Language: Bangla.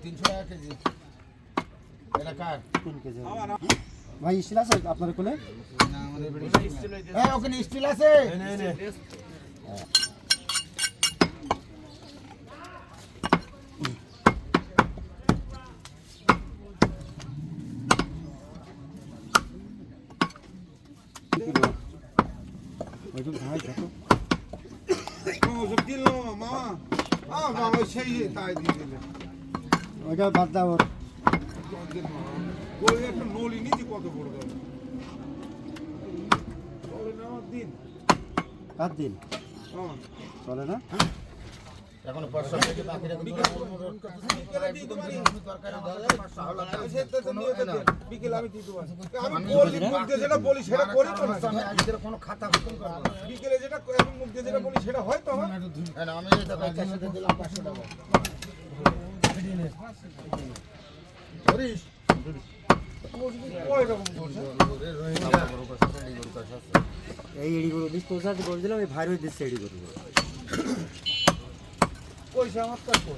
300 টাকা কেজি। এটা কার? 3 কেজি ভাই স্টিল আছে আপনার কোলে? না আমাদের বাড়ি স্টিল হইছে। হ্যাঁ ওখানে স্টিল আছে। নে ওইটুক ধাই কত? ওসব দিল মামা বাবা সেই তাই দিয়ে দিলে ওইটা বাদ দাও ওর। ওই একটা নলি নিচে কত বড় দাও চলে না আমার দিন কার দিন হ্যাঁ চলে না? এখন 500 টাকা বাকিরা বিকেল আমি দিতে পারি আমি বলি মুখ দিয়ে যেটা বলি সেটা করি তো না কোনো খাতা খতম করব না। বিকেলে যেটা এখন মুখ দিয়ে যেটা বলি সেটা হয় তো আমার না আমি এটা কাছে সাথে দিলাম 500 টাকা। ধরিস ওই রকম করছে এই এডি গরু দিস তোর সাথে বলে দিলাম এই ভাইরও দিচ্ছে এডি গরু। পয়সা আমার কাছে